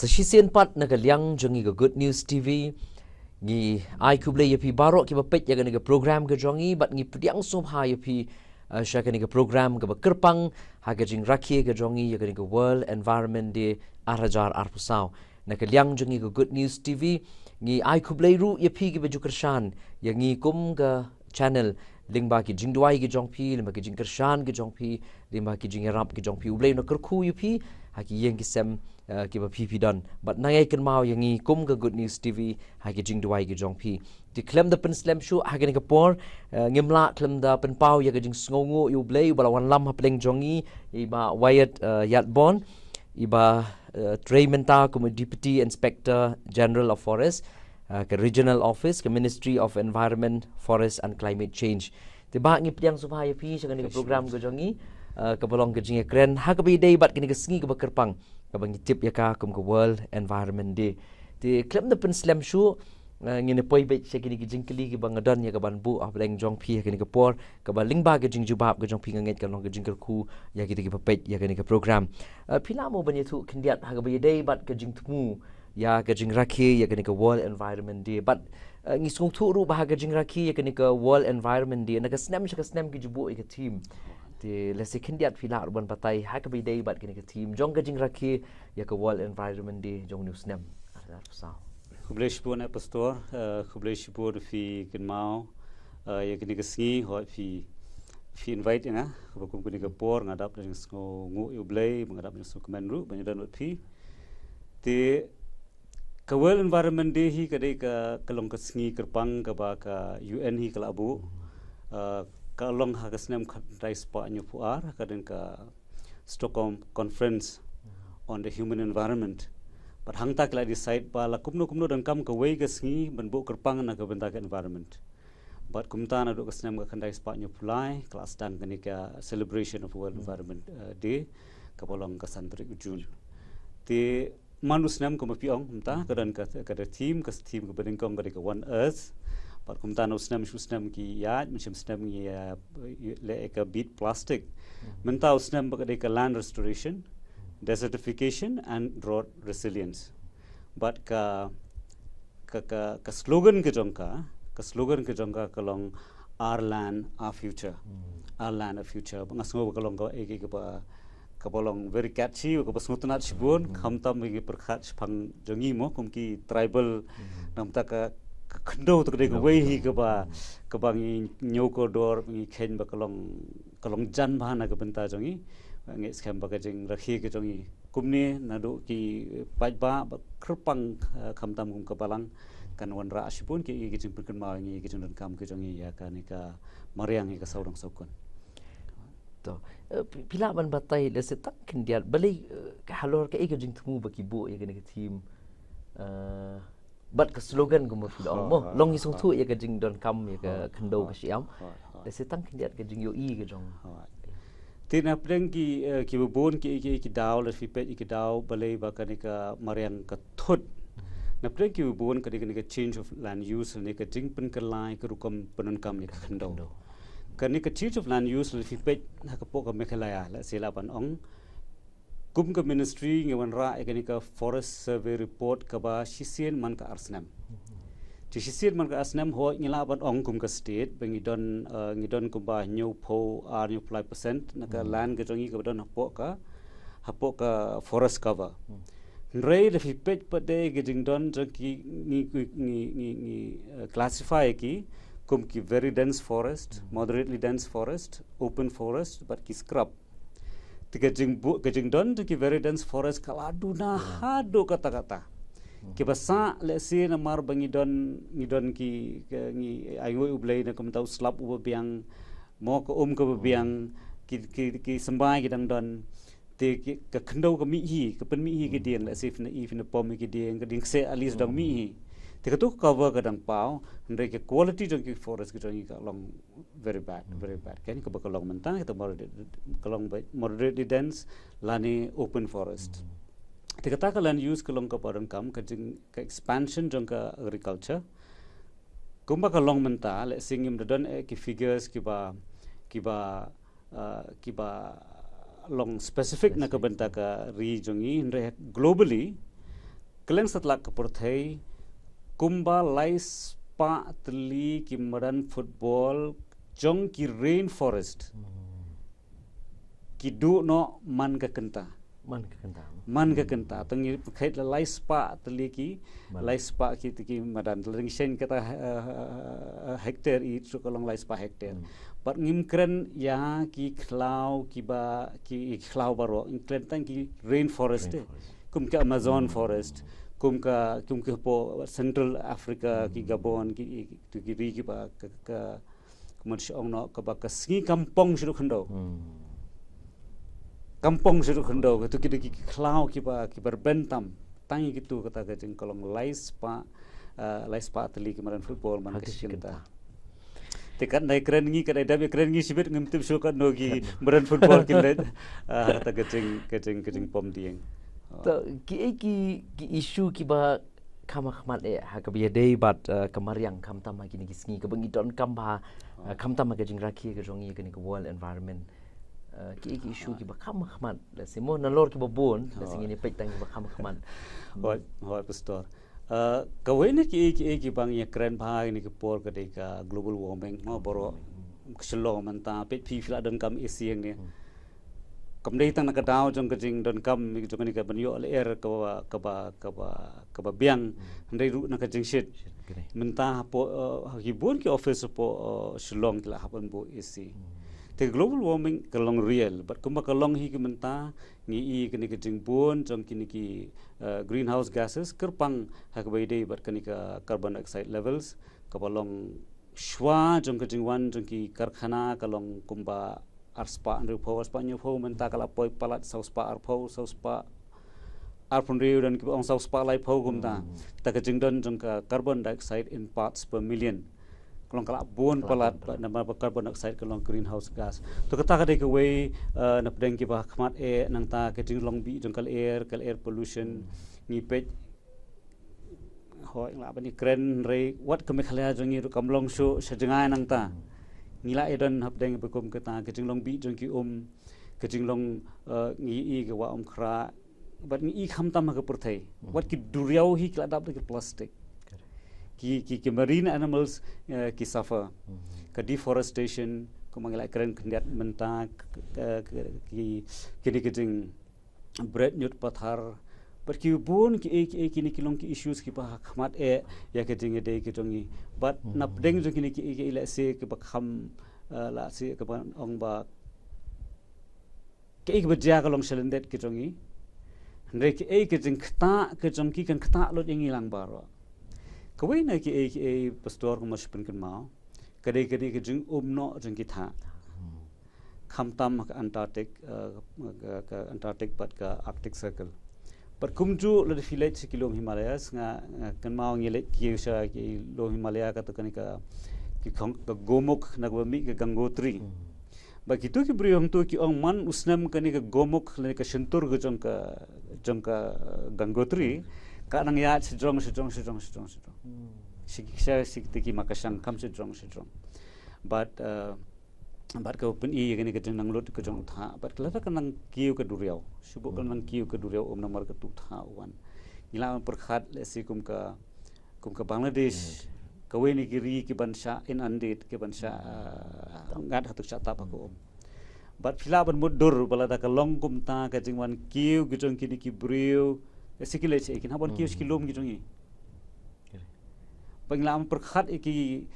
Sasisian pat nagaliang jongi ga Good News TV ngi ai kuble yapi baro ki bapet ya ga program ga jongi bat ngi pdiang som ha yapi shaka ni ga program ga kerpang ha ga jing rakhi ga jongi ya ga World Environment Day arajar arpusau nagaliang jongi ga Good News TV ngi ai kuble ru yapi ga bajukershan ya ngi kum ga channel lingba ki jingduai ki jongpi lingba ki jingkershan ki jongpi lingba ki jingerap ki jongpi ublei no kerku yupi haki yang kisem ki ba pipi don but nangai kan mau yang i kum ga Good News TV haki jingduai ki jongpi ti klem da pen slam show haki ni kapor ngimla klem da pen pau ya ga jing sngongo ublei bala wan lam hapleng jongi iba Wyatt Yatbon iba Traymenta kum Deputy Inspector General of Forest ke regional office ke Ministry of Environment, Forest and Climate Change. Tiba ngi piang supaya pi sa kanila program ko jongi ke bolong ke jinge kren ha ke day bat kini ke sengi ke bakerpang ke bangi tip ya ka kum ke World Environment Day. Ti klem da pen slam show ngi ne poi bet sa kini ke jingkeli ke bangadon ya ke ban bu ableng jong pi kini ke por ke baling ba ke jing jubab ke jong pi nget ke long ke jingkel ku ya kita ke pepet ya kini ke program. Pila mo banyi tu kendiat ha ke day bat ke jing temu ya ke jing rakhi ya ke World Environment Day but ngi sung thu ru bah ke jing rakhi ya ke World Environment Day na ke snam ki jubu ke team ti lesi kendiat pila urban patai ha ke day but ke team jong ke jing rakhi ya ke World Environment Day jong new snam ada pasal Kublesh pun pastor kublesh pun fi kenmau ya ke sngi ho fi invite na hukum ke por ngadap dengan ngu ublei mengadap dengan kemenru banyak fi ti ke World Environment Day hi kadai ka kalong ka sngi kerpang ka ba ka UN hi kala abu ka long ha ka snem dai spa nyu puar ka den ka Stockholm Conference on the Human Environment but hang tak la decide ba la kumno dan kam ka wei ka sngi ban bu kerpang na ka benta ka environment but kumta na do ka snem ka dai spa nyu pulai kelas dan ka ni ka celebration of World Environment Day ka bolong ka santri June ti manus nam ko mapiong mta kadan ka team ke bedengkong ka One Earth par kumta no snam ki ya macam snam ya le ka beat plastic menta snam ka land restoration desertification and drought resilience but ka slogan ke jongka kalong our land our future our land our future ngasngo kalong ka eke ka kabolong very catchy ko basmutunat sibun khamtam gi perkhat phang jongi mo kumki tribal namta ka khndo to de wei hi ka bang nyoko dor ngi khen ba kalong jan bhana ka benta jongi nge scam ba ka jing rakhi ka jongi kumni nadu ki pajba khrpang khamtam kum ka balang kan wanra sibun ki gi jing perkan ma ngi gi jing kam ka jongi ya ka ni ka mariang ka saudang saukon pila ban batai le setak kendiat balik halor ke jing temu baki bu ya ke team bat ke slogan ko mo pila mo long isung thu ya ke jing don kam ya ke khendo ke siam le setak kendiat ke jing yo i ke jong tina pleng ki bubun ki daw le fipet ki daw balai ba ka ni ka mariang ka thut na pleng ki bubun ka ni ka change of land use ni ka jing pen ka lai ka rukom penun kam ya khendo kani ka change of land use le fipet ha ka pok ka mekhalaya la sela pan ong kum ka ministry ngewan ra kani ka forest survey report ka ba shisien man ka arsnam ti shisien man ka arsnam ho ngila pan ong kum ka state ngidon kum ba new po ar new 5% na ka land ka jongi ka don hapo ka forest cover rei le fipet pade ge jingdon ki ni classify ki kum ki very dense forest, moderately dense forest, open forest, but ki scrub. Tiga jing don to ki very dense forest kaladu na hado kata-kata. Ki basa let's say na mar bangi don ki ayo ublay na kum tau slap uba biang mo ko ka biang ki sembay ki dang don te ka khndo ka mi hi ka pen mi hi ki dien let's say if na pom ki dien ka ding se alis dang mi hi tu cover kadang pau ndai ke quality jong ki forest ki jong ka long very bad kan ka bakalong mentang kita moderately dense lani open forest tikata ka land use kalong ka paran kam ka jing ka expansion jong ka agriculture kumba ka long menta le singim don ki figures ki ba long specific na ka benta ka region i globally keleng setelah kepertai kumba lais pa teli ki medan football jong ki rainforest ki du no man ka kenta man ka kenta tangi kait la lais pa teli ki lais pa ki medan ring sen kata hektar i su kolong lais pa hektar but ngim kren ya ki khlau ki khlau baro kren tang ki rainforest kum ka Amazon forest kum ka po Central Africa ki Gabon ki ri ki ba ka kumansya ong no ka ba ka singi kampong siru khendo kampong siru khendo tu ki khlau ki berbentam tangi gitu kata ka jeng kolong lais pa teli ki maran football man ka cinta tekat nai keren ngi kadai dabe keren ngi sibet ngimtip suka nogi maran football ki let kata ka jeng pom dieng ki isu ki ba kama khmat ha ka biya dei bat kamariang kam tam ki ni sngi ka bangi don kam ba kam tam ka jing rakhi ka jongi ka ni ka world environment ki isu ki ba kama khmat la simo na lor ki ba bon la singi ni pek tang ki ba kama khmat hoi pastor kawai ni ki bang ya keren ba ni ki por ka dei ka global warming ngo boro kselo man ta pet pi fila don kam isieng ni kam dei tang ka dau jong ka jing don kam mi jong ni ka ban yo le er ka ba biang ndai ru na ka jing shit menta po hibun ki office po Shillong ki la hapan bo isi te global warming ka long real but kuma ka long hi ki menta ngi i ki ka jing bon jong ki greenhouse gases kerpang ha ka bai dei but ka carbon dioxide levels ka ba long shwa jong ka jing wan jong ki karkhana ka long kumba arspa andru po arspa nyu po menta kala poi palat sauspa arpo sauspa arpun riu dan ki ong sauspa lai po gumta ta ka jingdon jong ka carbon dioxide in parts per million kolong kala bon palat nama carbon dioxide kolong greenhouse gas to kata ka de ke we na pedeng ki ba khmat nang ta ka jing long bi jong kal air pollution ni pet hoi la bani kren re wat ka me khala jong ni kam long shu sajengai nang ta ngila edon hapdeng bekum kata kejinglong bi jong ki kejinglong ngi i ke wa khra but ngi kham tam ka purthai what ki duriau hi kla dap ke plastic ki marine animals ki suffer ka deforestation ko mangila keren kendiat menta ki kejing bread nyut pathar but ki bun ki ni kilong ki issues ki pa khmat ya ke jing de ki tongi but nap deng jong ki ila se ki ba kham la se ka ban ong ba ke ba ja ka long selendet ki tongi ndre ki ke jing khta ke jong ki kan khta lo jing ilang baro ko we na ki pastor ko mas pen kan mau kade ki jing no jong ki tha kham tam ka Antarctic but ka Arctic Circle but kumju le village kilom Himalayas nga kan mau ngile ki sa ki lo Himalaya ka to kan ka ki gomok na mi ka Gangotri ba kitu ki briong tu ki ong man usnam kan ka gomok le ka sentur go jong ka Gangotri ka nang ya sejong sikti ki makasang kam sejong but ka open i gani ka nang lot ka jong tha but kala ka nang kiu ka duriau subu ka nang kiu ka duriau namar ka tu tha wan ngila perkhat le sikum ka Bangladesh ka we ni giri ki bansha in andit ki bansha ngat hatuk cha ta pa ko but phila ban mudur bala da ka long kum ta ka jingwan kiu ki jong ki briu sikile che kin habon kiu skilom ki jongi panglam perkhat ki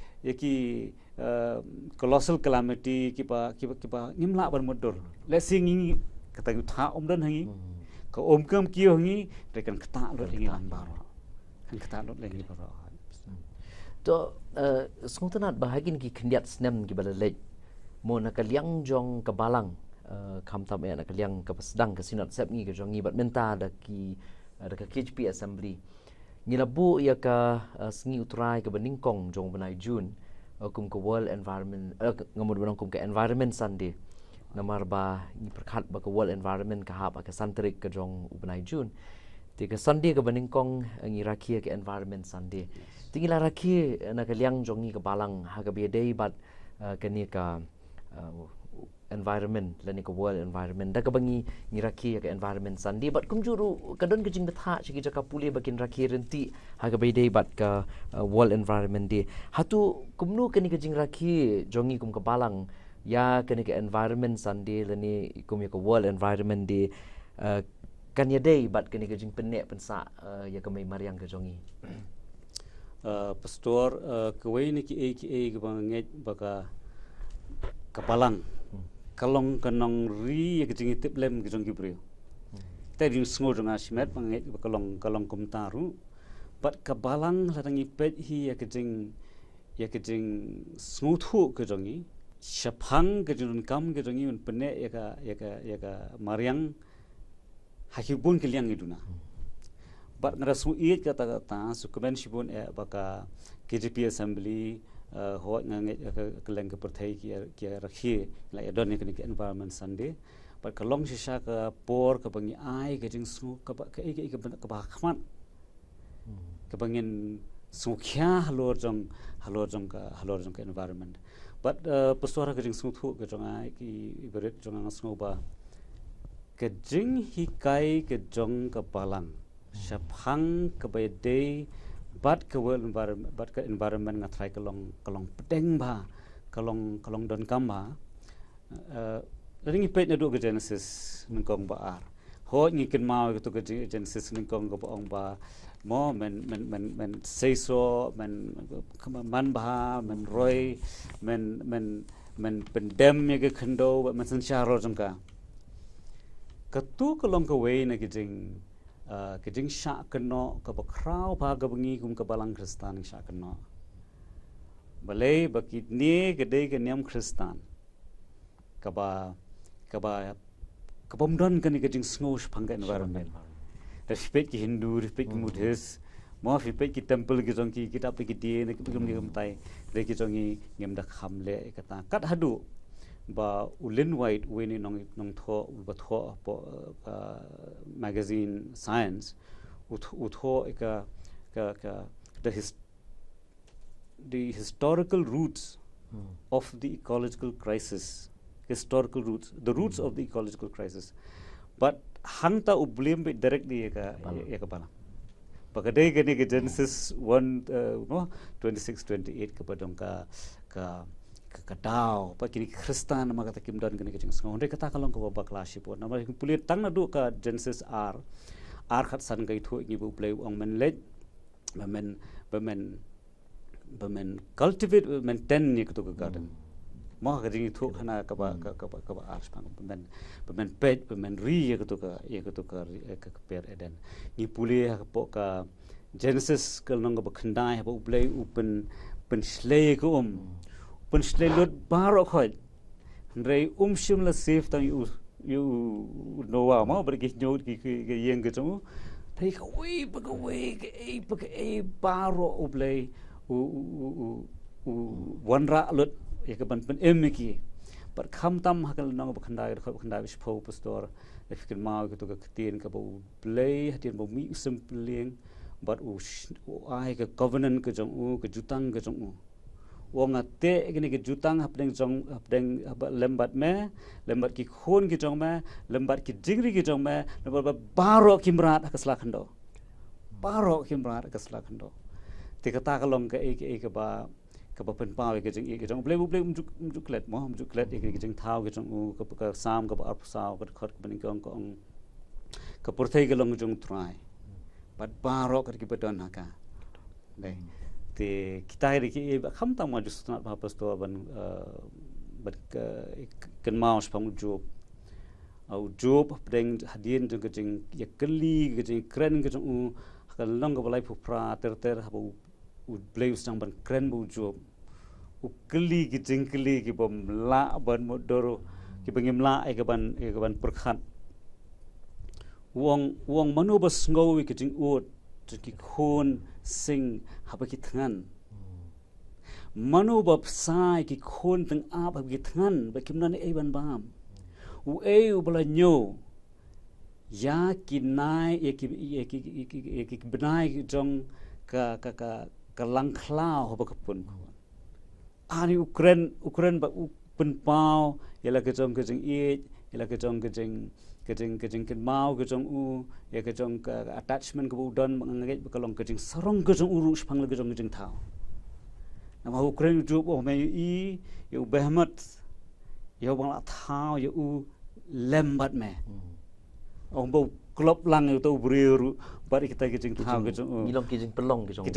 colossal calamity kipa nimla bar mudur lesingi kata tha dan hangi ka kam kio hangi rekan kata lo hangi lang baro kan kata lo lengi baro to sungtanat bahagin ki khendiat snem ki balalej mo nakaliang jong kabalang kham tam nakaliang ka pasdang ka sinat sep ngi ka jong ngi bat menta da ka KHP assembly ngilabu ya ka sngi utrai ka beningkong jong banai June kum ke world environment ngamud banang kum ke environment sunday namar ba ni perkhat ba ke world environment ka hab ka santrik ke jong ubanai June ti ke sunday ke beningkong ngi rakhia ke environment sunday tingila rakhi na ke liang jong ni ke balang ha ke bedei bat ke ni ka environment lani ka world environment da ka bangi ngiraki ka environment sandi but kumjuru kadon kejing betha chiki jaka puli bakin raki renti ha ka bede but ka world environment di hatu kumnu kani kejing raki jongi kum ka balang ya kani ka environment sandi lani kum ya ka world environment di kan ya day but kani kejing penek pensa ya ka mai mariang ka jongi pastor kawai ni ki ke banget baka kapalang kalong kanong ri ke jingi tiplem ke jongi brio tadi sngo jonga simet banget kalong kumtaru but kabalang ladangi pet hi ya ke jing sngo thu ke jongi shapang ke jun kam ke jongi un pene ya ka mariang hakibun ke liang iduna but ngarasu iet kata sukumen sibun baka KJP assembly ho ngange keleng ke perthai ki rakhi la edon ni ke environment sunday but kalong sisa ka por ka bangi ai ke jing su ka ba khman ka bangin su kya halor jong ka environment but pastora ke jing su thu ke jong ai ki berit jong ang su ba ke jing hikai ke jong ka balang shaphang ka by day but ka world environment but ka environment nga try kalong pedeng ba kalong don kam ba ring ipet na do ke Genesis ningkong ba ar ho ngi kin mau to ke Genesis ningkong ko ong ba mo men say so men man ba men roy men pendem ye ke khando men san charo jangka ka tu kalong ka way na ke jing sha keno ka ba krau ba ga bangi kum ka balang Kristan sha keno balai baki ne ke dei ke niam Kristan ka ba bomdon kan ke jing sngosh phanga environment respect ki Hindu respect ki Buddhist mo respect ki temple ki jong ki kitab ki die ne ki kum ni tai le ki jong ngem da kham le kata kat hadu ba ulin white weni nong tho ba tho magazine science utho ka the historical roots of the ecological crisis the roots of the ecological crisis but hanta ublim directly ka bala pakadai ke Genesis 1 26 28 ka padong ka kadao pakini Kristan maka takim don kene kecing ngau ndai kata kalong ko ba class po na ma puli tang na du ka Genesis r khat san kai thu ngi bu play ong men let men cultivate men ten ni to garden mo ka ring thu khana ka ba ar spang men pet men ri ye to ka per eden ni puli po ka Genesis kalong ba khandai ba play open pen slay ko pun selalut baru khoi rei sim la safe tang you Noah mau pergi nyot ki yang ke tu thai khoi pa ke baru ublei u wanra lut ya ke ban emiki par kham tam hakal nang bakhandai bispo pastor ifkin mau ke tu ke tin ka bu blei hatin bu mi simpleng but u ai ke covenant ke jong ke jutang ke jong wong ate gini ke jutang hapdeng lembat ki khon ki jong me lembat ki jingri ki jong me lembat baro kimrat akasla khando tikata kalong ke ba pen pawe ke jong ble mjuk klet ke jing thau ke jong ka sam ka ar saw ka khot ka ning kong ka porthai ke long jong try but baro ka ki bedon haka dei te kita hari ki kham tam ma just not pastor ban but kan maus pang job bring hadien jeng jeng ya keli jeng kren jeng ka long ka balai phupra ter ha bu bleu sang ban kren bu job u keli ki bom la ban modoro ki bangim la ai ka ban perkhat wong manu bas ngau ki jeng ut ki khon sing haba ki thangan manu bab sai ki khon tang ap haba ki thangan ba kimna ne ai ban bam u bala nyo ya ki nai ki benai jong ka lang khlau haba ka pun ani Ukraine ba pen pau ialah kejong eat ialah kejong mau kejong ya kejong attachment ke udon mengenget bekalong kejong sarong kejong uru sepang kejong tau nama Ukraine job me ya behmat ya bang la thao ya lembat me ông bau klop lang itu beriru bari kita kejing thao kejong ngilong kejing pelong kejong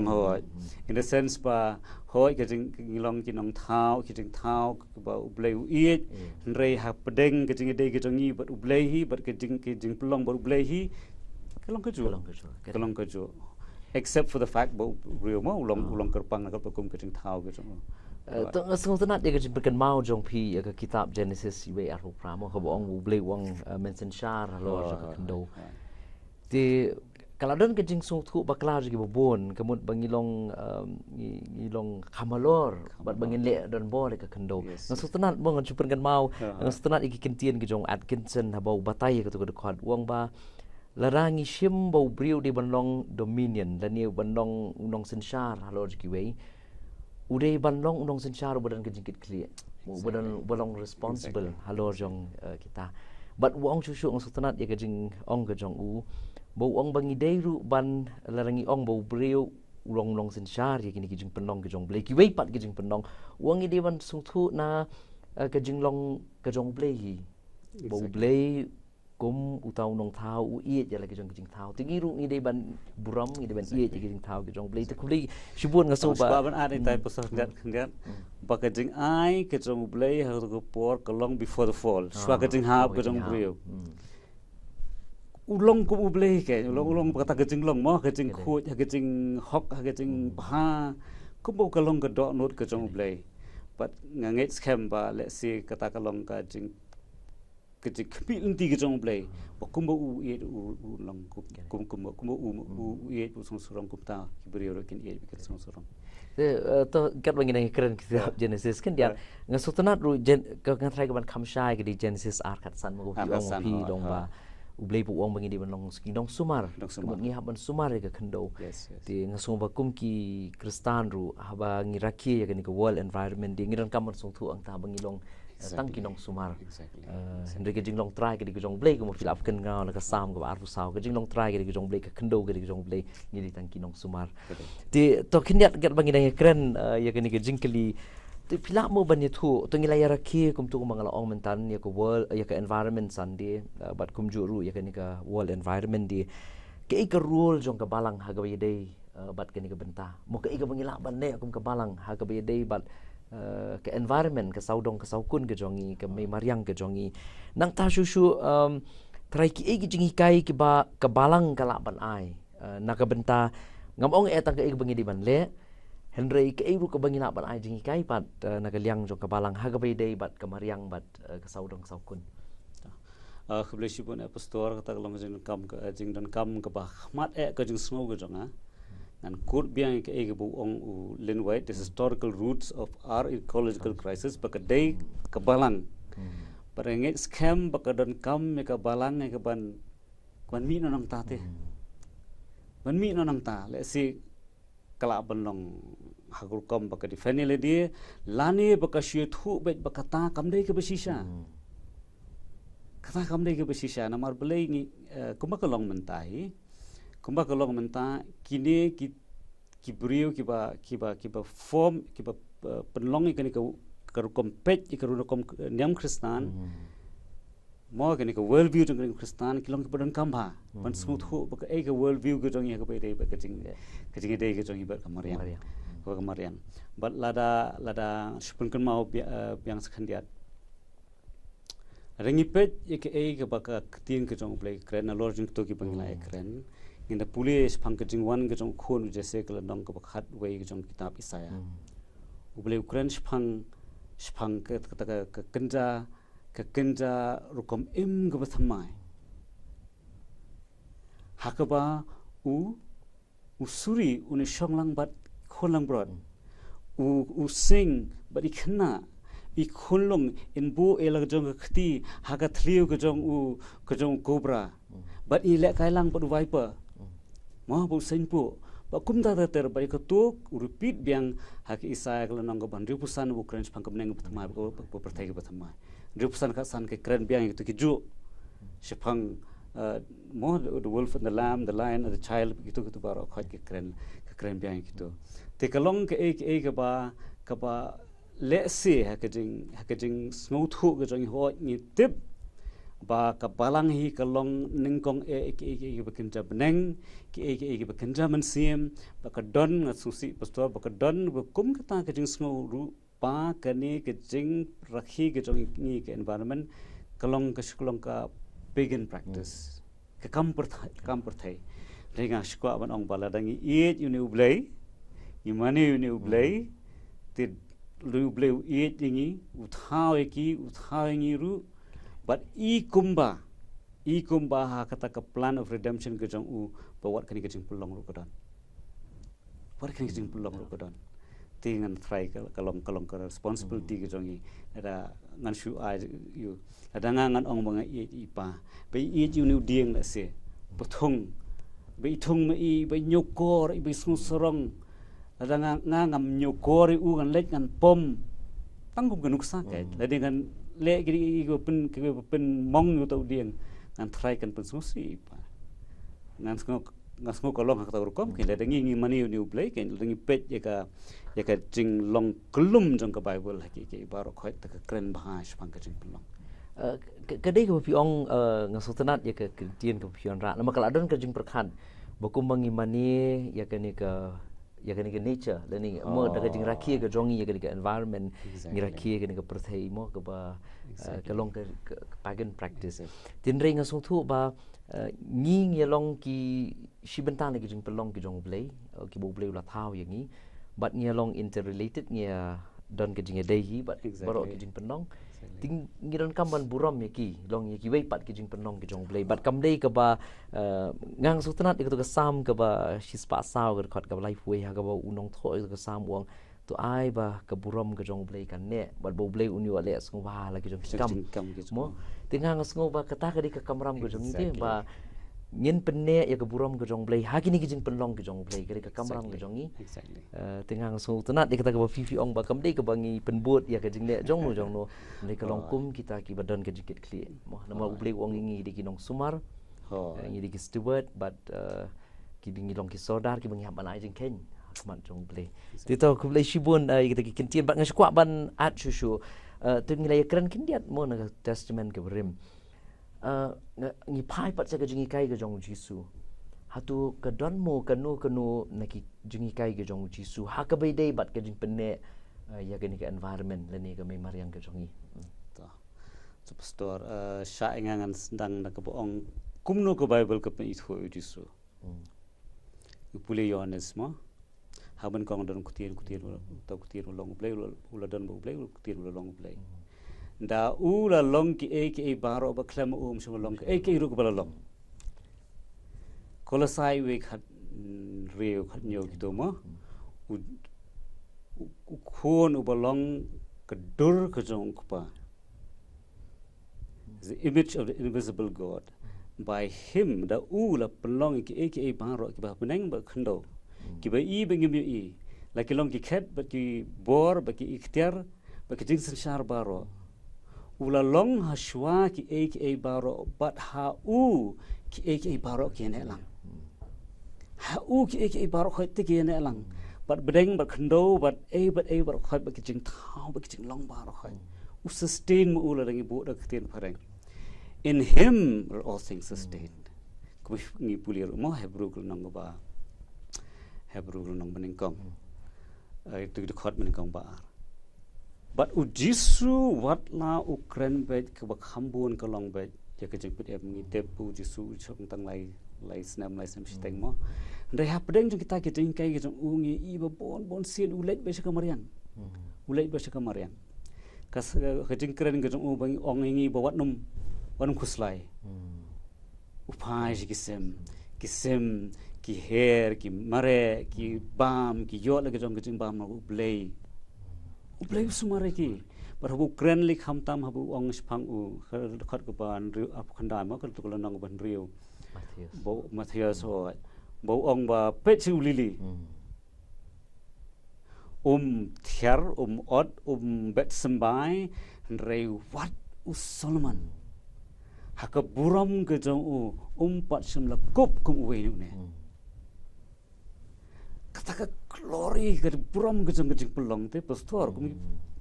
hoi in the sense pa hoi kejing ngilong kinong thao ba ublei uiet rei ha pedeng kejing ide kejong ni bat ublei hi bat kejing pelong bat ublei hi kelong kejo except for the fact ba real mo ulong kerpang nak pakum kejing thao kejong Tengah tenat dia kerja berken mau jong pi ke kitab Genesis iwe arhu pramo ke boong ublei wang mention shar lo jaka kendo. Di kalau dan kejing sungtu baklar juga bobon kemud bangilong ngilong kamalor bat bangin le dan bo ke kendo. Ngasuk tenat bong cupen kan mau ngasuk tenat iki kentien ke jong Atkinson habau batai ke tu ke dekat wang ba larangi shim bau briu di banlong Dominion dan ni banlong unong senshar halo jikiwe. Udah banlong unong sensyar badan kejingkit clear, badan balong responsible halor jong kita. But uang cucu ong sutenat ya kejing ong kejong bau ong bangi deiru ban larangi ong bau beriu ulong sensyar ya kini kejing penong kejong blei kiwei pat kejing penong uang ide ban sungtu na kejing long kejong blei bau blei kum utau nong thau iet ya lagi kejing thau tingiru ni de ban buram ni de ban iet kejing thau kejong blei tekuli shibun ngaso ba ban ada tai pasal ngat ba kejing ai kejong blei ha ko por kalong before the fall swa kejing hab kejong brio ulong ko blei ke ulong kata kejing long mo kejing khut ha kejing hok ha kejing ha ko bo kalong kedok not kejong blei but nganget scam ba let's say kata kalong kejing kejik pilenti kejong blei bakumba uiet ulang kumba uiet usung kumta kibrio kin iet bikin surong to kat bangin keren kitab Genesis kan dia ngasutenat ru ke ngatrai ke ban kamshai ke di Genesis arkat san mo pi dong ba ublei pu wong bangin di banong skindong sumar ngi haban sumar ke kendo di ngasung bakum ki kristan ru haba ngiraki ya ke world environment di ngiran kamon sung tu ang ta bangilong tang kinong sumar Henry ke jinglong try ke di jong blei ke mo filap ken ngau na ka sam ke arbu saw ke jinglong try ke di jong blei ke kendo ke di jong blei ni di tang kinong sumar ti to kindiat gat bangi dang keren ya ke ni ke jingkeli ti filap mo ban tu to ngilai raki kum tu mangala ong mentan ya ke world ya ke environment san di bat kum juru ya ke ni ke world environment di ke ke rule jong ke balang ha ke dei bat ke ni ke benta mo ke bangila ban ne kum ke balang ha ke dei bat ke environment ke saudong ke saukun ke jongi ke mai mariang ke jongi nang ta susu trai ki egi jingi kai ki ba ke balang kala ban ai na ke benta ngamong etang ke egi bangi di ban le Henry ke egu ke bangi na ban ai jingi kai pat na ke liang jong ke balang ha ke bai dei bat ke mariang bat ke saudong saukun khublesi pun apostol kata kalau jing kam ke jing dan kam ke bah mat ke jing snow ke jonga and could be an Lynn White, the historical roots of our ecological crisis, but a day kabalang. But a scam, but a don't come make a balang, make a ban mean on tate. One mean on ta, let's see Kalaban long Hagul come, but a defending lady, Lani, Bakashia, two bed Bakata, come day Kabashisha. Kata come day Kabashisha, and Amar Belaying Kumakalong Mentai. Kumba kalong menta kini ki brio kiba form kiba penlong ikani ka kompet ikaru kom niam kristan mo kani ka world view jong kristan kilong ka badan kamba pan smooth ho ba ka world view ka jong ya ka bai dei ba ka jing dei ka jong ba kamarian but lada shpun kan mau biang sakhandiat rengipet ka ba ka tin ka jong play kren na lor jing to ki bangla kren in the police pankajing one gajong khon jese kala dong ka bakhat wei gajong kitab Isaya uble Ukraine spang ka kenja rukom im ga bathamai hakaba usuri une shonglang bat khonlang brod sing but ikna i khonlong in bo ela gajong khti haga thliu gajong cobra but i le kailang but viper Mau bu sen pu ba kum ta terbai ka tu repeat biang hak Isaya kalau nang ban ripusan Ukraine pang kamneng pertama ko pertai ke pertama ripusan ka san ke kren biang itu ki ju sepang mo the wolf and the lamb, the lion and the child gitu baru khot ke kren biang gitu te kalong ke ke ba let's say hakajing smooth thu ke jong ho ni tip ba ka balang hi kalong ningkong ke bekenja beneng ke bekenja mensim ba ka don ngasusi pastor ba ka don ba kum kata ke jing snow ru pa kani ke jing rakhi ke jong ni ke environment kalong ka begin practice ke kam perthai ringa skwa ban ong bala dangi eat you new blay you money you new blay te lu blay eat ngi uthau ngi ru but i kumba ha kata ka plan of redemption ke jong u bawat kani ke jing pulong ru kodon wat kani ke jing pulong ru kodon tingan try kalong ka responsibility ke jong i ada ngan shu ai you ada ngan ong banga i pa be i ju nu dieng la se pathong be thong ma i be nyokor i be sorong ada ngam nyokor u ngan lek ngan pom tangkum ganuk sa ke la dengan le ki pen mong yu tau dieng ngan try kan pen susi pa ngan ngok kolong hak tau kom ke le ngi mani yu play ke ngi pet ya ka jing long klum jong ka bible ke baro khoi ta ka kren bahas pang ka jing pelong kadai ke piong ngasotanat ya ke tien ke pion ra nama kaladon ke jing perkhan baku mangimani ya ke nature learning mo daga jing rakhi ke jongi ya ke environment ngi rakhi ke perthai mo ke ba kalong ke pagan practice tin ring ngasong thu ba ngi long ki shibentan ke jing pelong ke jong blay ki bo blay la thau yang ni but ngi long interrelated ngi don ke jing dei but baro ke jing penong ting ngiron kamban buram yaki long yaki wei pat ke jing penong ke jong blay but kam dei ke ba ngang sutanat ke to sam ke ba shispa saw ke khot ke life way ha ke ba unong tho ke sam wong to ai ba ke buram ke jong blay kan ne but bo blay unyu ale sng ba la ke jong kam mo tingang sng ba kata ke di ke kamram ke jong ni ba ngin penne ya ke buram ke jong blay ha kini ke jing penlong ke jong blay ke kamram ke jong ni tingang so tanat dia kata ke fifi ong ba kam dei ke bangi penbut ya ke jing le jong no le ke longkum kita ki badan ke jikit kli mo nama blay wong ngi di kinong sumar ngi di ki steward but ki bingi long ki sodar ki bangi haban ai jing ken man jong blay tito ku blay shibun kita ki kentien ba ngskwa ban at shushu tu ngi le kran kindiat mo na testament ke berim ngi pai pat sa jingi kai ke jong jisu hatu ke don mo kanu naki jingi kai ke jong jisu ha ka bai dei bat ke jing penne ya ke ni ke environment le ni ke memar yang ke jongi to pastor sha engangan sendang na ke boong kumno ke bible ke pen itho jisu pule yohanes mo haban kong don kutir long play ula don bo play kutir long play da ula long ki e baro ba klem so long ki ru ba long kolosai we khat reu khat nyo ki do mo u khon u balong ka dur ka jong pa the image of the invisible god by him da ula pelong ki e baro ki ba peneng ba khndo ki ba i bengim i la ki long ki khat ba ki bor ba ki ikhtiar ba ki jing sanshar baro ula long hashwa ki e baro but ha u ki e baro ki ne lang ha u ki e baro khoi ti ki ne lang but bedeng but khndo but e baro khoi ba ki jing thau ba ki jing long baro khoi u sustain mu ula rangi bu da kten phareng in him are all things sustained ku ngi pulir mo hebrew kul nang ba hebrew kul nang bening kong tu de khot bening kong ba but u jisu wat la ukren bet ke bak hambun ke long bet ya ke jeng pet ngi tepu jisu chong tang lai snam steng mo ndai ha pedeng jeng kita ke jeng kai ke jeng u ngi i ba bon sin u leit be se kamarian u leit be se kamarian kas ke jeng kren ke jeng u bang ong ngi ba wat num khuslai u phai ji kisem ki hair ki mare ki bam ki yo la ke jeng bam u play uplay sumare ki par habu kren lik hamtam habu ong spang u khat ko ban ri ap khanda ma kal tukul nang ban riu bo Matthias ho bau ong ba pet lili thiar od bet sembai rei wat Solomon haka buram ke jong pat semla kop kum uwe ni ne kata glory ke buram ke jong pelong te pastor kum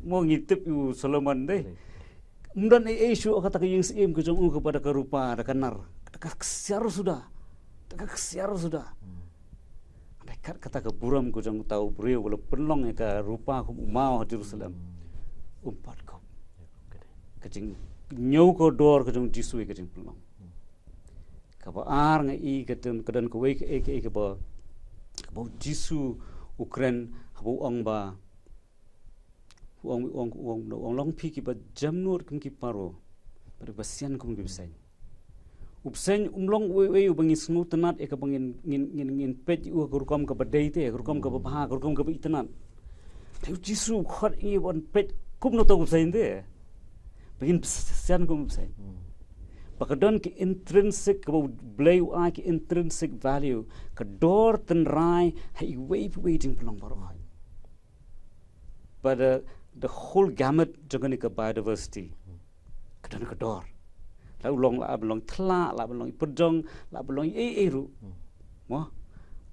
mo ngitip u Solomon de mundan isu kata ke yang sim ke jong kepada ke rupa da kanar kesiar sudah kata ke buram ke jong tahu beriau wala pelong ke rupa kum mau Jerusalem pat kop kecing nyau ko dor ke jong Jisu ke jong pelong ka ba ar ngai ke dan ko ke ba Jisu Ukraine habu ong ba ong long pi ki ba jamnur kum ki paro pada basian kum ki besai upsen umlong we bangi snu tenat ka bangin ngin pet u kurkom ka badai te kurkom ka ba kurkom ka itenat te Jisu khat i bon pet kum no to besai te begin basian kum besai pakadon ki intrinsic ka blay ai ki intrinsic value ka dor tenrai hai waiting pelong baro pada the whole gamut jangani ka biodiversity kadon ka dor la ulong la belong thla la belong pejong la belong ru mo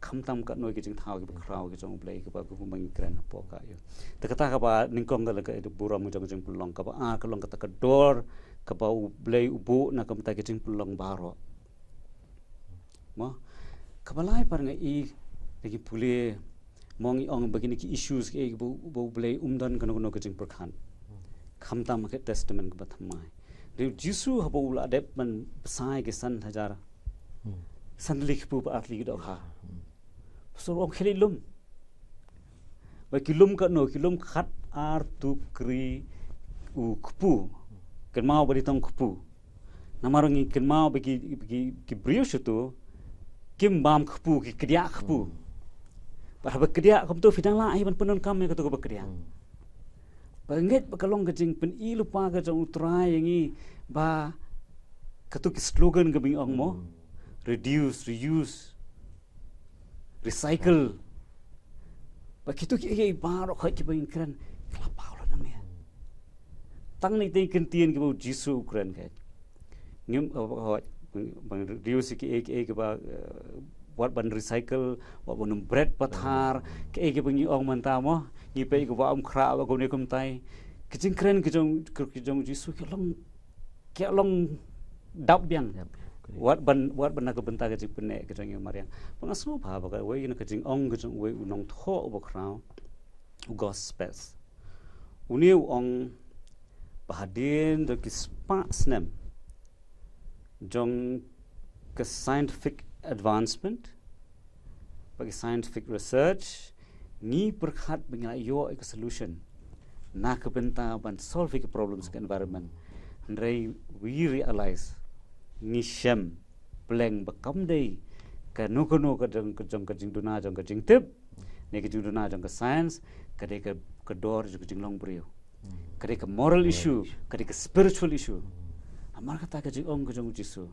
khamtam ka noi ki jing thau ki krau ki jong blay ka ba ku mang kran po ka yo ta kata ka ba ningkong ka la ka buram jang jing pelong ka ba ka long ka ta ka dor ka ba blay ubu na ka mta ki jing pelong baro mo ka balai par ngai lagi pule mongi ong begini ki issues ke bo blay umdan kan no kajing perkhan khamta ma ke testament ka bathamai de Jisu habo ula adep man sai ke san hajar san lik pu ba atli do ha so ong kheli lum ba kilum ka no kilum khat ar tu kri u kpu kan mau bari tong kpu namarangi kan mau bagi ki brio shutu kim bam kpu ki kdia kpu ba bekerja kum tu fidang la ai ban penon kam ke tu bekerja banget bakalong kejing pen I lupa ke jong utrai yangi ba katu ki slogan ke bing ong mo reduce reuse recycle ba kitu ki baro khai ki bing kran kala paulo nang ya tang ni te kentien ke bo Jisu Ukraine ke ngim bang reduce ki ke ba buat ban recycle buat ban bread pathar ke bengi ong manta mo ni pe ko wa khra wa ko ne kum tai kicing kren ke jong Jisu ke long dap biang buat ban nak benta ke jing pene ke jong mariang pangasu ba ba we ni ke jing ong ke jong we unong tho ba krau gospels uniu ong bahadin de ki spa snem jong ke scientific advancement bagi scientific research ni perkhat bagi yo ek solution na ke benta ban solve ke problems ke environment ndai we realize ni shem pleng bakam dei ka no ka jong ka jing duna jong ka jing tip ne ke jing duna jong ka science ka de ka dor jing long brio ka de ka moral issue ka de ka spiritual issue amar kata ka jing ong ka jong Jisu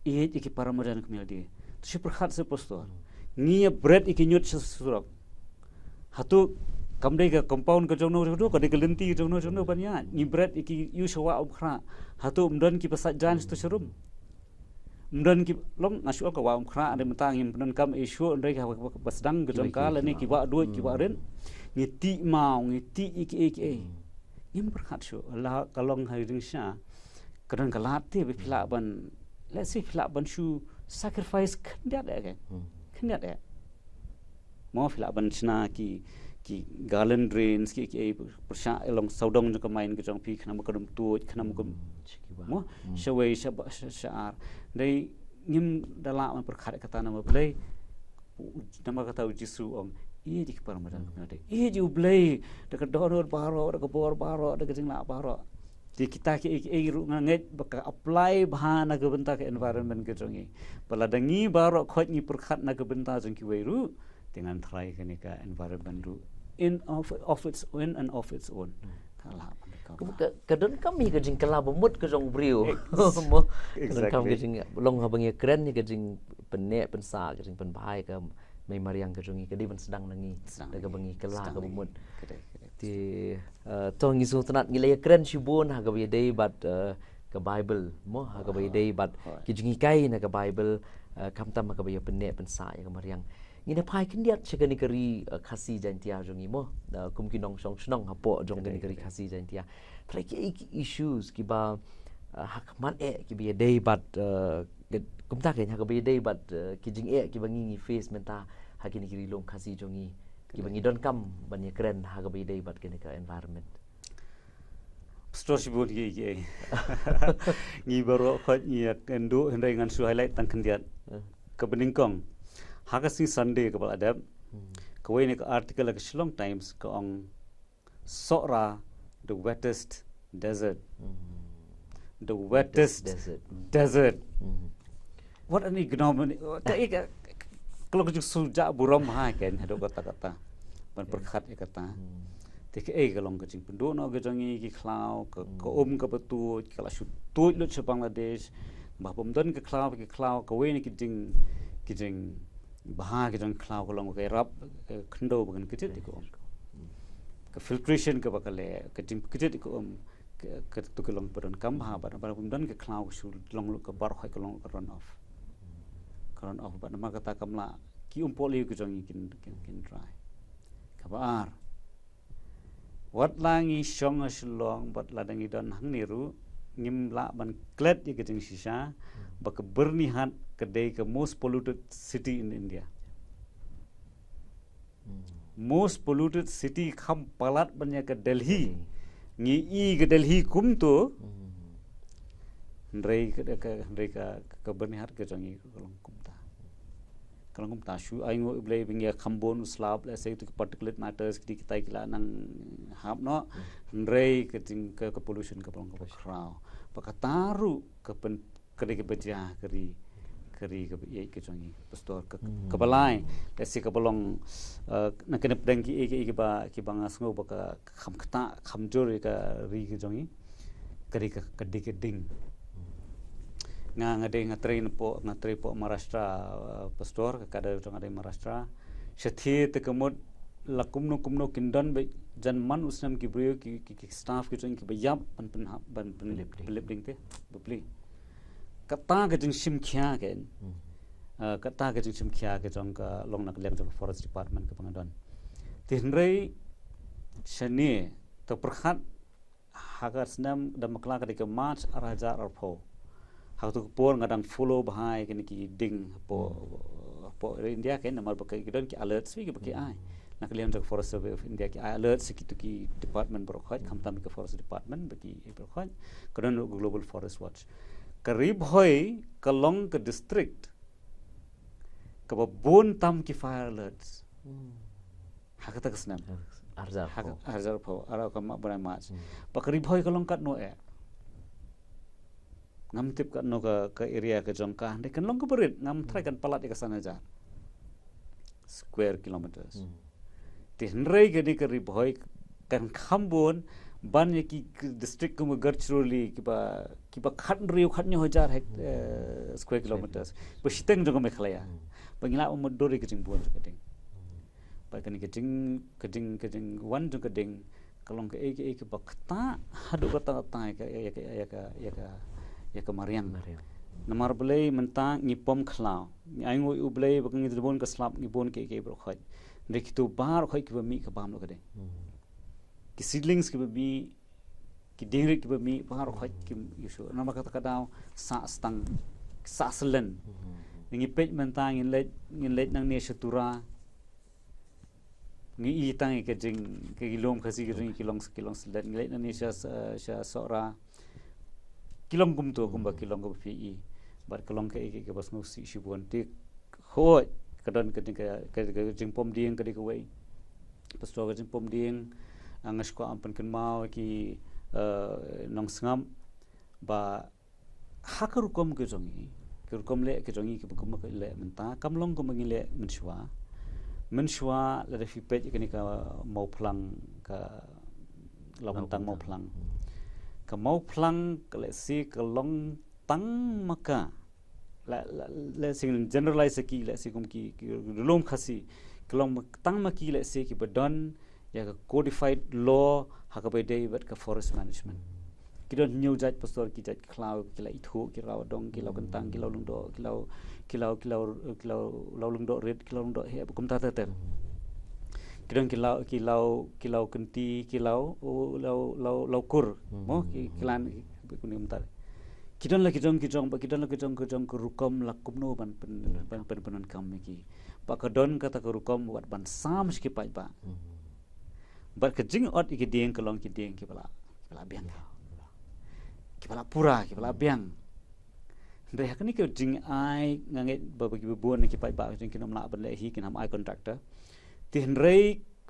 iet iki paramadan kemildi tu perkhat se pastor ngia bread iki nyut surak hatu kamdai ka compound ka jongno ka de kelenti jongno banya ni bread iki yu shawa khra hatu umdan ki pasat jan stu serum umdan ki long ngasu ka wa khra ade mentang him penan kam isu ndai ka basdang ka jongkal ni ki wa duit ki wa ren ngiti mau ngiti iki im perkhat shu Allah kalong hai ring sha kadang kalat ti be phila ban let's say phila ban shu sacrifice khndat ke khndat e mo phila ban chna ki garland drains ki persha elong saudong jong main ke jong pi khnam kadum tu khnam kum mo shawai shar dei ngim dala man perkhat kata nama blai nama kata Jisu ong i dik paramadan khnade i ju blai de dor baro de bor baro de jing la baro di kita ki ru nganget baka apply bahana ke benta ke environment ke jongi pala dangi baro khot ni perkhat na ke benta jong ki weru dengan try ke ni ka environment ru in of its own and of its own kala Kadon kami ke jing kala bemut ke jong brio. Mo kadon kami ke jing long ha bangi keren ni ke jing penek pensa ke jing penbai ke mai mariang ke jongi ke di ban sedang nangi daga bangi kala ke bemut. Ti tong isu tanat ngile keren shibun ha ke dei bat ke Bible mo ha ke dei bat ki jingi kai na ke Bible kam tam ka bayo penek pensa ya ke mariang. Ngina pai kendiat chegani kari khasi jantia jongi mo kum kinong song snong hapo jong gani kari khasi jantia trai ki issues ki ba hak man ki bi day but kum ta ke ha bi day but ki jing ki bangi face menta ha kini kiri long khasi jongi ki bangi don kam ban ye keren ha bi day but kini ka environment Story buat ye ngi baro khat ni endo hendai ngan su highlight tang kendiat ke beningkong Hakasi Sunday ke ada kau ini ke artikel ke Shillong Times ke ong Sora the wettest desert the wettest desert what an ignominy kalau kau sujak burung mahai kan ada kata-kata ban perkhat kata Tik kalau kau cing pendono ke jangi ke klau ke ke betul kalau sutut lu ke Bangladesh bah pemdan ke klau kau ini ke jing bahag jang klau kolong ke rap khndo bagan kecit ko ke filtration ke bakale ke jing kecit ko ke tu kolong peron kam ha ba pumdan ke klau sul long ke bar khai kolong run off ba nama kata kamla ki umpoli ke jang kin dry kabar wat langi shong aslong bat ladangi don hang niru ngim la ban klet ke jing sisa bak bernihat kedai ke most polluted city in India. Most polluted city kham palat banyak ke Delhi. Ngi ke Delhi kum tu. Ndrei ke bernihat ke jangi kalong kumta. Kalong kumta shu aingo iblai bingya khambon slab la say to particulate matters kita kila nang hap no. Ndrei ke pollution ke palong ke kraw. Pakataru ke keri kebeja keri ke jangi pastor ke balai lesi ke bolong nak kena pedang ki bang asngo baka kham khata khamjor ka ri ke jangi keri ke ding ngatrain po Maharashtra pastor kada jong ada Maharashtra sethi te kemod lakumno kindon be janman usnam ki brio ki staff ki jangi ki bayap ban ding te bupli kata ke jeng sim khia ke kata ke jeng sim khia ke jong ka long nak lem jong forest department ke pangadon tinrei shani to perkhat hagar snam da makla ke march araja arpo ha to por ngadang follow bahai ke ki ding po India ke namar bakai ke don ki alert swi ke bakai ai nak lem jong forest survey of India ki alert sekitu ki department berkhat khamtam ke forest department baki berkhat kadon global forest watch Karib hoi kalong ke district ke babon tam ki fire alerts hakata kesnam arzar pho ara ka ma bana match pakarib hoi kalong kat no ngam tip kat no ka area ke jongka de kan long ke berit ngam try kan palat ke sana jar square kilometers tinrei ke di karib hoi kan khambon ban ki district ko garchuroli kiba khat riu khat nyo hajar square kilometers besiteng jong me khlaya bangila umodori ke jing bon jong kading ba kan ke jing wan jong kading kalong ke ke bakta hadu kata ta ya ka mariang namar belai mentang ngipom khlau aingo ublei bakang ngibon ka slap ngibon ke bro khat rekitu bar khoi ki mi ka bam lo kading ki seedlings ki babi ki dingri ki babi bahar khoi ki yusu nama kata kadau sa stang sa selen ngi pej mentang in let nang ne shatura ngi itang ke jing ke kilom khasi ke jing kilong selen ngi let nang ne sha sora kilom gum to kumba kilong go pi bar kilong ke bas ngo si shibon tik khoi kadon ke jing pom ding ke de wei pastor ke jing pom ding angas ko ampan kan mau ki nong sngam ba hakarukom ke jongi ke jongi ke bukum ke le menta kamlong ko mangile menshwa la refi pet ke ni ka mau plang ka lawantang mau plang mau plang kala si kalong tang maka la sing generalize ki la si kum ki lom khasi kalong tang maki la si ki badon ya ka codified law ha ka dei bat ka forest management ki don new jaj pastor ki jaj klau ki la ithu ki raw dong ki law kentang ki law lungdo ki law lungdo red ki law lungdo he kum ta ta ki don ki law kenti ki law kur mo ki klan kunim tar ki don la ki jong ko rukom la kumno ban pen kam ki ba ka don kata ko rukom wat ban sam ski pai ba ba ka jing ot ki ding ka long ki ding ki bala biang ki bala pura ki bala biang re hakni ke jing ai ngange ba ki buon ki pai ba jing ki nam la ban le hi ki nam ai contractor tin rei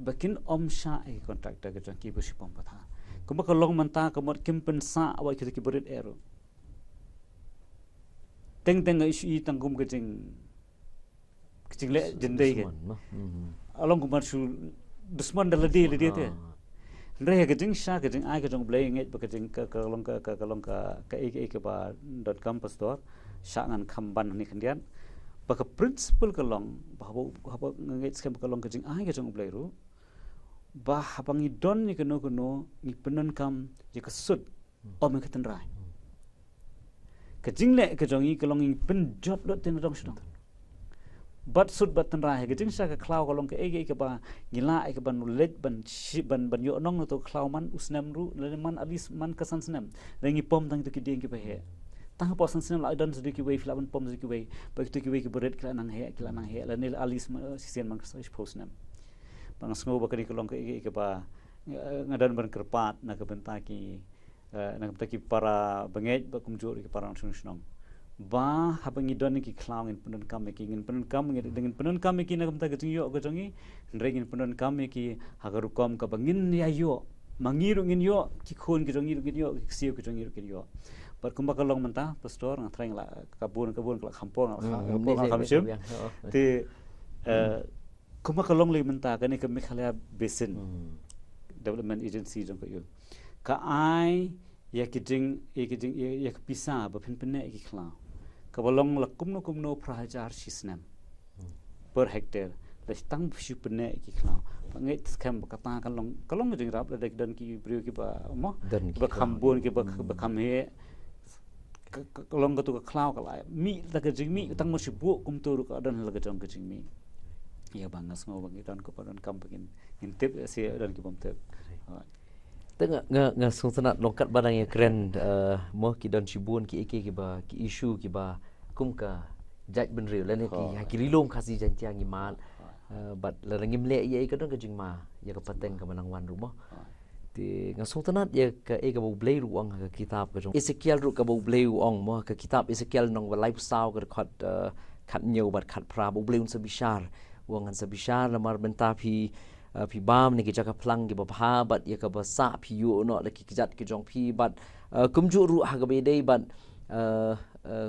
bakin om sha ai contractor ke jang ki bu sipom patha kuma ka long manta ka mot kim pen sa awai ki burit ero teng isu tangkum ke jing le jendai ke along kumar su dusman daladi le dia te re ke jing sha ke jing ai ke jong blai nget ba ke jing ka long ke ba .com pastor sha ngan khamban ni khandian ba ka principle ka long ba nget skam ka long ke jing ai ke jong blai ru ba habangi don ni kono ni penon kam je ka sud om ke tan rai ke jing le ke jong i ka long pen job lot ten dong sudong bat sud bat tan rai ke jing sa ka klau ka long ke ke ba ngila ke ban let ban yo nong to klau man usnam ru le man alis man kasan snam rengi pom tang to ki ding ke ba he tang po san snam la don su ki wei flaban pom su ki wei ba ki wei ki beret kla nang he la nil alis sisen man sa posnam bang sngo ba ka long ke ba ngadan ban kerpat na ke bentaki para bengej ba kumjur ki para sunong ba habangi don ki klang in penun kam ngin penun kam dengan penun kam ki na kam ta gajing yo gajongi regin penun kam ki hagaru kom ka bangin ya yo mangiru ngin yo ki khon ki jongi ngin yo ki siu ki jongi ki yo par kumba ka long manta pastor ng threng la kabun la khampong khamsim ti kumba ka long le manta ka ni ka Meghalaya Basin Development Agency jong ko yo ka ai ya kijing ya pisa ba pin ki khla ka bolong la kumno prajar sisnam per hectare la stang phu pine ki khla pangai skam ka ta kalong jing rap la dek dan ki brio ki ba mo ba khambon ki ba kham he kalong ka tu ka khla ka la mi la ka jing mi tang mo sibu kum tu ka dan la ka jong ka jing mi ya bangas ngo bang dan ko dan kam pagin intip si dan ki bom tep tengah nga sunat longkat barang yang keren mo ki don sibun ki ki ba ki isu ki ba kum ka jaj ben real lan ki ki rilom khasi jan tiang imal bat la rangim le ye ka don ka jing ma ya ka pateng ka manang wan rumah ti nga sunat ya ka ka bo blay ruang ka kitab ka jong Ezekiel ru ka bo blay ruang mo ka kitab Ezekiel nong lifestyle ka khat nyau bat khat pra bo blay un sabishar wangan sabishar lamar benta phi bam ni ki jaka plang ki ba bat ya ka ba sa phi yu no la ki jat ki jong phi bat kumju ru ha ga be dei bat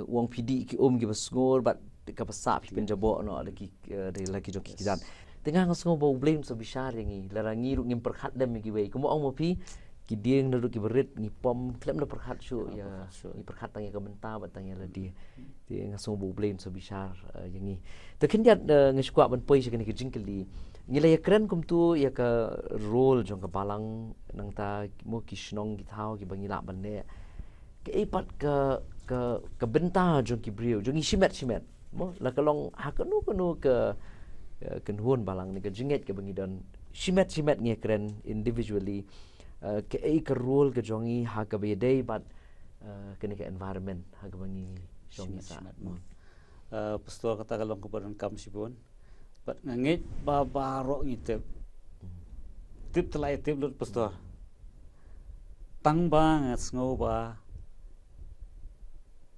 wang phi di ki ki ba ngor bat ka ba sa phi penjabo no la ki de la ki jong ki jat tengah ngos bo blame so bishar yangi larangi ru ngim perkhat dem ki we kumo ong mo phi ki dieng na ru ki berit ni pom klem na perkhat shu ya ni perkhat tang ya ka benta bat tang ya la di ngos bo blame so bishar yangi tekin jat ngeskwa ban poi se ki jingkeli ngilai keren kum tu ya ka role jong ka balang nang ta mo ki snong ki thau ki bangila banne ke ipat ka benta jong ki brio jong shimet mo la ka long ha ka nu ka kan huon balang ni ka jinget ka bangi don shimet nge keren individually ke ka role ka jongi ha ka be day but ka ni ka environment ha ka bangi jongi sa pastor kata ka long ko ban kam sibon bat ngit ba baro ngitep tip telai tip lut pastor tang ba ngas ngo ba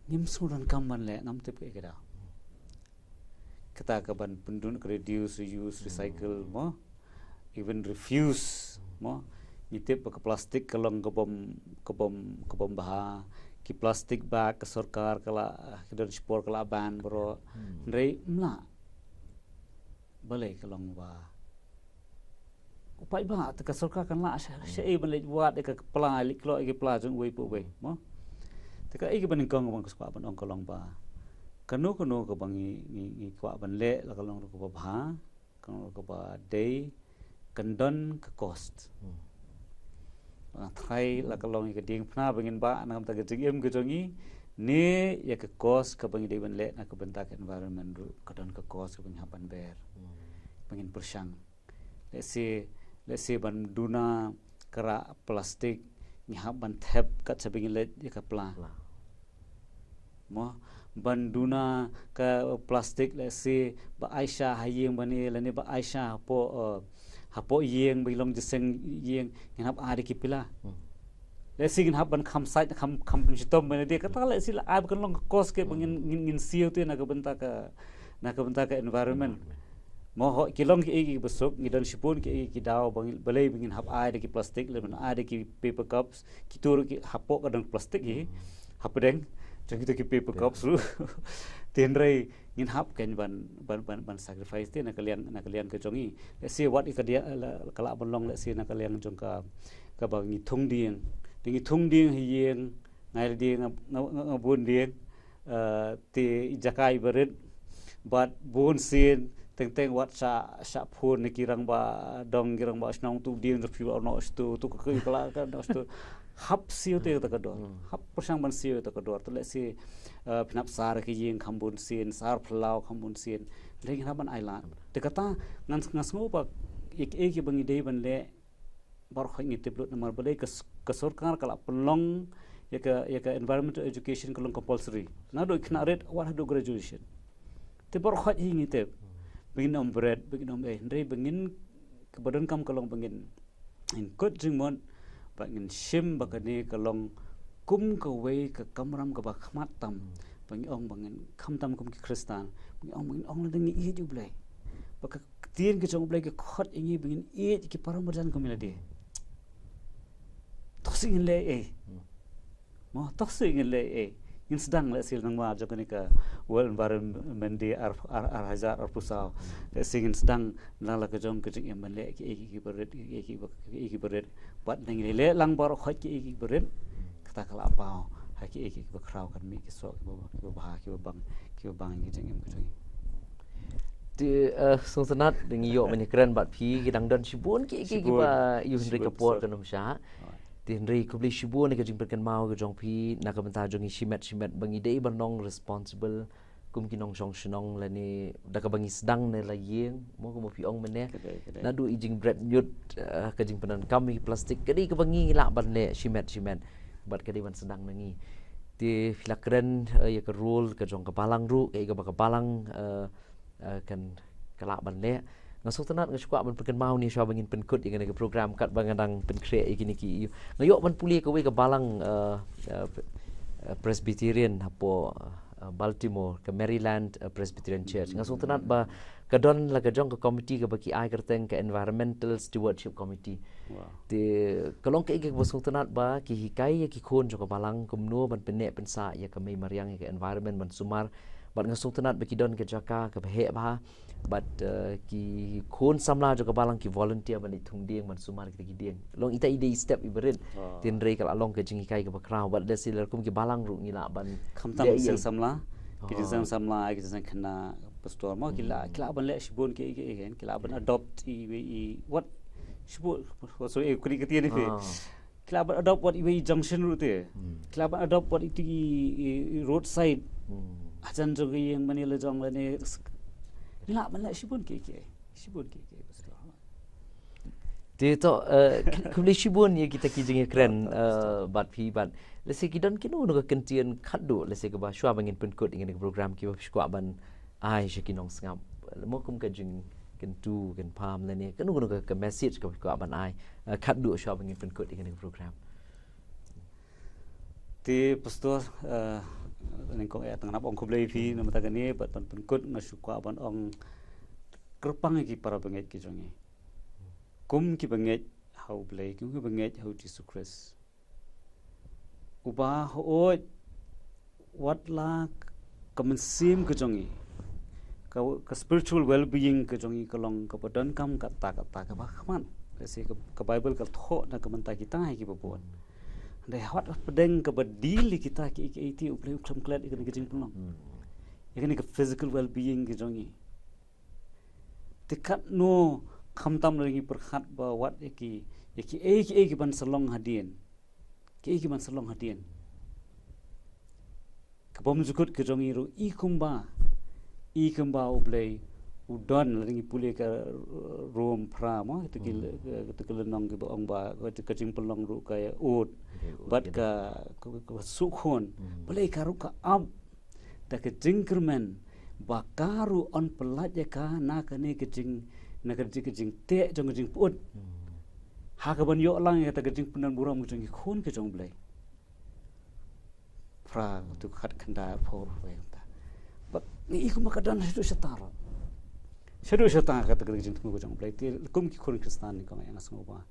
nim suran kamman le ngam tip ke da kata ka ban pendun reduce reuse recycle mo even refuse mo ngitep ka plastik kalong kebom baha ki plastik bag ke sarkar kala kedon spor kala ban bro rei mla balai kalong ba upai ba te ka sorka kan la sha e ban le wat e ka pla lik lo e pla jong wei pu wei mo te ka e ke ban kong ban kwa ban ong kolong ba kanu ka bang i kwa ban le la kalong ko ba kan ko ba day kan don ka cost thai la kalong i ka ding phna bangin ba nam ta ka jing ke jongi ne ya ka cost ka bang i ban le na ka ban ta ka environment ru ka don ka cost ka bang hapan ber bangin persang let's say ban duna kara plastik ni haban thep ka chabing le ya ka pla mo banduna ka plastik let's say ba Aisha hayeng bani lani ba Aisha hapo yeng bilong jeseng yeng nginap ari ki pila let's say nginap ban kham site kham chitom bani de kata let's say ab kan long kos ke ngin siu tu na ka benta ka environment mo ho kilong ki besok ngidan sipun ki daw bang balai bingin hap ari ki plastik le ban ari ki paper cups ki tur ki hapo ka dang plastik hi hapdeng jadi kita paper cups ru tenrai ngin hap kan ban sacrifice te na kalian ke jongi let's say what ikadia kala bonlong let's say na kalian jong ka bang ni thung ding hiyeng ngai ding ngabun ding te jakai berit but bun sin teng wat sa phun ni kirang ba dong kirang ba snong tu ding review no stu tu ka kala ka no stu hap siu te ta kador hap persang ban siu ta kador tu le si phinap sar ki yeng khambun sin sar phlau khambun sin leng haban island te kata ngas ngo ba ek ki bangi dei ban le bar khoi ni teblut namar bale ka sarkar kala pelong ya ka environmental education kalong compulsory na do khna red war do graduation te bar khoi ni te bingin om bread bingin om ndrei bingin kebadan kam kalong bingin in kot jingmon bangin shim bakani kalong kum ka wei ka kamram ka ba khmat tam bangin ong bangin kham tam kum ki kristan bangin ong la dengi i ju blai baka tien ke jong blai ke khot ingi bingin i ki param bajan ko milade toksing le mo toksing le in sedang le sil nang ma jokani ka world environment day ar hazar ar pusau le singin sedang nang la ka jong ke jing em le ki beret bat nang le lang bar khoi ki beret kata kala apa ha ki bakrau kan mi ki so ki ba ki bang ki jing em ke jing ti sung sanat ding yo meni keren bat pi ki dang don sibun ki ba yu Henry Kapor kanum sha ti Henry kubli sibun ke jing perken mau ke jong pi na ka benta jong shimet bangi dei banong responsible kum kinong song shnong la ni da ka bangi sedang ne la yeng mo ko mo pi ong mene na du ijing bread nyut ka jing penan kami plastik kedi ka bangi la ban le shimet bat kedi ban sedang nangi ti filakren ya ka rule ka jong ka balang ru ka ba ka balang kan kala ban le ngasuk tenat ngasukwa ban perken mau ni sya bangin penkut dengan ke program kat bangadang pen create ikini ki ngayok ban puli ka we ka balang Presbyterian hapo Baltimore ke Maryland Presbyterian Church ngasuk tenat ba kadon la ka jong ka committee ka baki ai kerteng ke environmental stewardship committee ti kalong ka ikik basuk tenat ba ki hikai ki khon jong ka balang kumno ban penek pensa ya ka mai mariang ke environment ban sumar bat ngasuk tenat baki don ke jaka ka he ba but ki khon samla jo ka balang ki volunteer ban ithung ding man sumar ki ding long ita ide step iberin tin rei kal along ke jingi kai ka bakrau but the silar kum ki balang ru ngila ban khamtam sel samla ki jang samla ki jang khna pastor mo kila ban le shibon ki hen kila ban adopt what shibon so e kuri kiti ni fe kila ban adopt what i junction ru te kila ban adopt what i roadside ajan jo gi yang mani le jong le ne la ban la shibun ke pastor ti to kubli shibun ye kita ki jingi keren bat pi ban lese ki don kinu no ka kentien khadu lese ka ba shwa bangin penkut ingin program ki shwa ban ai shekinong sngam mo kum ka jing kentu ken pam le ne kanu no ka message ka ban ai khadu shwa bangin penkut ingin program ti pastor nengkong ya tengah ong kublai fi nama tagani bat pan penkut ngasukwa ban ong kerpang ki para benget ki jongi kum ki benget hau blai kum ki benget hau Jesus Christ uba ho wat la kemensim ke jongi ka spiritual well being ke jongi kalong ka badan kam ka ba khaman si ke Bible ke tho na ke mentai kita hai ki babon dai hot pedeng ke badil kita ki itu uplay uklam klat ikan ke jing pelong ikan ke physical well being ke jongi tikat no khamtam lagi perkhat ba wat ki ban salong hadien ki ban salong hadien ke bom jukut ke jongi ru i kumba uplay udon lagi pulih ke rom prama itu lenong ke ong ba itu kecing pelong ru kaya ut bat ka sukhon boleh karu ka ab da ke jingkermen bakaru on pelat ya ka na kene kecing te jong kecing put ha ka ban yo lang ya ta kecing punan buram kecing khon ke jong blai fra tu khat khanda phor we ta bat ni iku makadan itu setara Sedu setang kata kerja tunggu jang play. Kum ki khon Kristen ni kau yang asal ubah.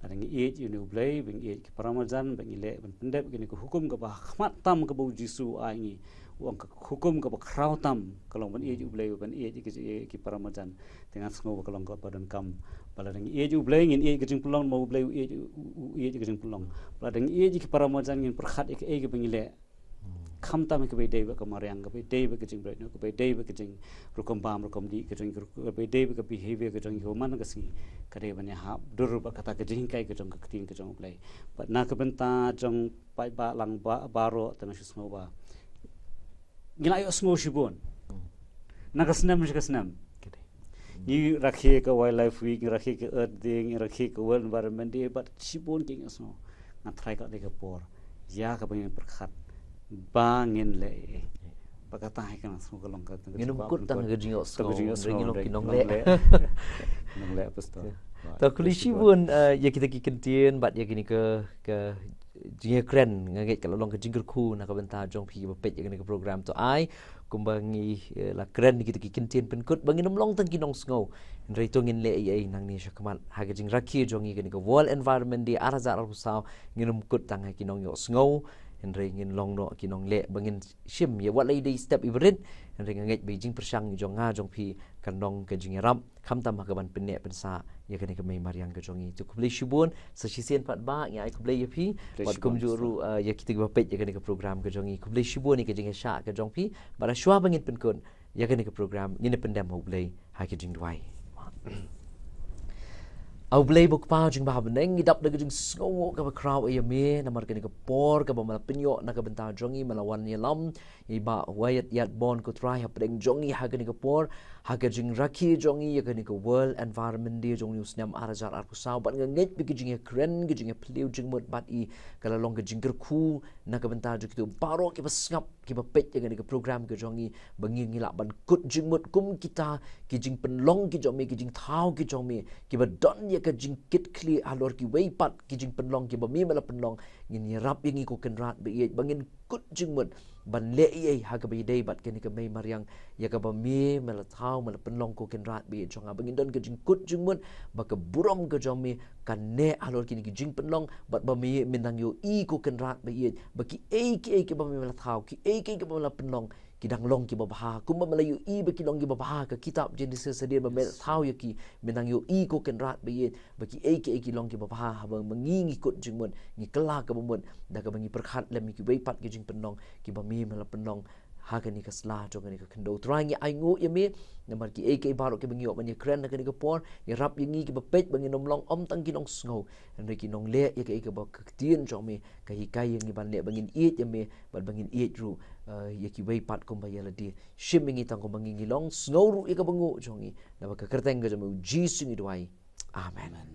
Ada ni age ini play, bing age ki paramajan, bing ile, bing pendep gini ku hukum ke bah khmat tam ke bau Jisu ai uang ke hukum ke bah krau tam. Kalau bing age play, bing age ki paramajan. Tengah asal ubah kalau kau padan kam. Pada ni age play, ngin age kerja pulang mau play age kerja pulang. Pada ni age ki paramajan ngin perkhat age bing ile. Kham tam ke bedai ke mariang ke bedai ke jing bread ke bedai ke jing rukom bam rukom di ke jing ke bedai ke behavior ke jing human ke si kare banya ha dur ba kata ke jing kai ke jong ke ting ke jong play but na ke benta jong pai ba lang ba baro tan shi smo ba ngila yo smo shibon na ke snam ni rakhe ke wildlife week rakhe ke earth day rakhe ke world environment day but shibon king smo na try ka de ke por ya ka banya perkhat bangin le pakata hai kan semua long kat ngin kut tang ke jingo ngin long kinong le pasto ta kulisi bun ya kita ki kentien bat ya gini ke jinga kren ngaget kalau long ke jingger ku na ka benta jong pi ba pet ya gini ke program to ai kumbangi la kren kita ki kentien pen kut bangin long tang kinong sngo ndrei to ngin le ai nang ni shakman ha ke jing rakhi jong gini ke world environment di araza al saw ngin kut tang hai kinong yo sngo Henry ngin long no kinong le bangin shim ye wat lady step ibrit Henry nganget Beijing persang jong nga jong pi kanong ke jing ram kham tam ka ban penne pensa ye kene ke mai mariang ke jongi tu kuble shibun sa shisien pat ba ya kuble ye pi wat kum juru ye kita ba pet ye kene ke program ke jongi kuble shibun ni ke jing sha ke jong pi bara shwa bangin pen kun ye kene ke program ni pendam hoble ha ke jing dwai au blay buk pa jing ba beneng idap de jing sngo ka crowd ye me namar ke por ka ba mal pinyo na ka benta jongi malawan ye lam i ba wayat yat bon ko try ha pring jongi ha ke por ha ke jing rakhi jongi ye ke world environment de jong news nam arajar ar kusau ban nget bi ke jing kren ke jing pliu jing mot bat i kala long ke jing ku na ka benta jo kitu baro ke basngap ke ba pet ye ke program ke jongi bangi ngila ban kut jing mot kum kita ke jing penlong ke jomi ke jing thau ke jomi ke ba don ye ke jing kit kli alor ki wei pat ki jing penlong ki ba mi mala penlong ngin rap yang ko ken rat be ye bangin kut jing mut ban le ye ha ka be dei bat ken ke mai mariang ya ka ba mi mala thau mala penlong ko ken rat be chonga bangin don ke jing kut jing mut ba ka burom ke jomi kan ne alor ki jing penlong bat ba mi minang yo i ko ken rat be ye ba ki ke ba mi mala thau ki ke ba mala penlong kidang long ki babaha kumba malayu i be kilong ki babaha ka kitab Genesis sedia ba mel thau ya ki menang yo i ko ken rat be ye ba ki ki long ki babaha ba mengingi kut jingmon ngi kela ka bomon da ka bangi perkhat lem ki wei pat ki jing penong ki ba mi mel penong ha ka ni ka sla jong ni ka kendo trying ai ngo ye me namar ki baro ki bangi yo man ye kren ka ni ka por ye rap ye ngi ki ba pet bangi nom long om tang ki nong sngo en ki nong le ye ka ba ka tien jong me ka hi kai ye ngi ban le bangin it ye me ban bangin it ru ye ki wei pat kom ba ye la di shimming itang ko bangi ngi long snow ru ye ka bangu jongi na ba ka kerteng ga jamu ji singi duai amen